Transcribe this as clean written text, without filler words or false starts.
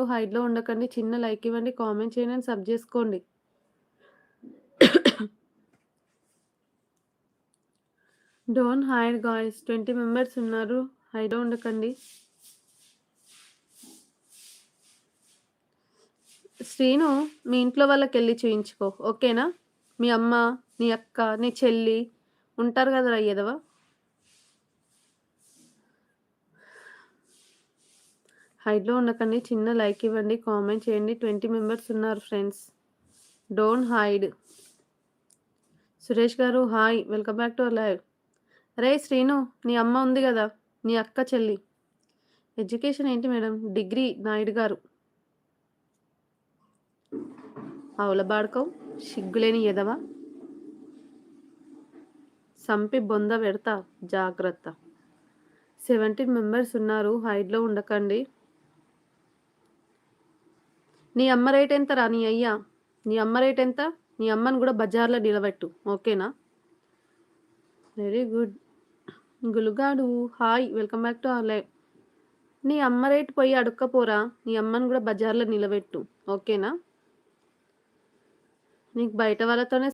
హైడ్‌లో ఉండకండి. చిన్న లైక్ ఇవ్వండి, కామెంట్ చేయండి అండ్ సబ్ జేసుకోండి. డోంట్ హైడ్ గాయ్స్ 20 మెంబర్స్ ఉన్నారు. హైడ్‌లో ఉండకండి. శ్రీను మీ ఇంట్లో వాళ్ళకెళ్ళి చూయించుకో. ఓకేనా? మీ అమ్మ, నీ అక్క, నీ చెల్లి ఉంటారు గదరా ఎదవ. హైడ్‌లో ఉండకండి. చిన్న లైక్ ఇవ్వండి, కామెంట్ చేయండి. 20 మెంబర్స్ ఉన్నారు ఫ్రెండ్స్. Don't hide. సురేష్ గారు hi. Welcome back to our live. అరేయ్ శ్రీను, నీ అమ్మ ఉంది గదా! నీ అక్క, చెల్లి. ఎడ్యుకేషన్ ఏంటి మేడం? డిగ్రీ నాయుడు గారు. అవులబాడుకవు. సిగ్గులేని ఎదవ. సంపి బొంద పెడతా జాగ్రత్త. 17 మెంబర్స్ ఉన్నారు. హైడ్‌లో ఉండకండి. నీ అమ్మ రేట్ ఎంతరా నీ అయ్య? నీ అమ్మ రేట్ ఎంత? నీ అమ్మని గూడా బజార్‌లో నిలబెట్టు. ఓకేనా? Very good. గులుగాడు hi. Welcome back to our live. నీ అమ్మ రేట్ పోయి అడుక్కపోరా. నీ అమ్మని గూడా బజార్‌లో నిలబెట్టు. ఓకేనా? నీకు బయట వాళ్ళతోనే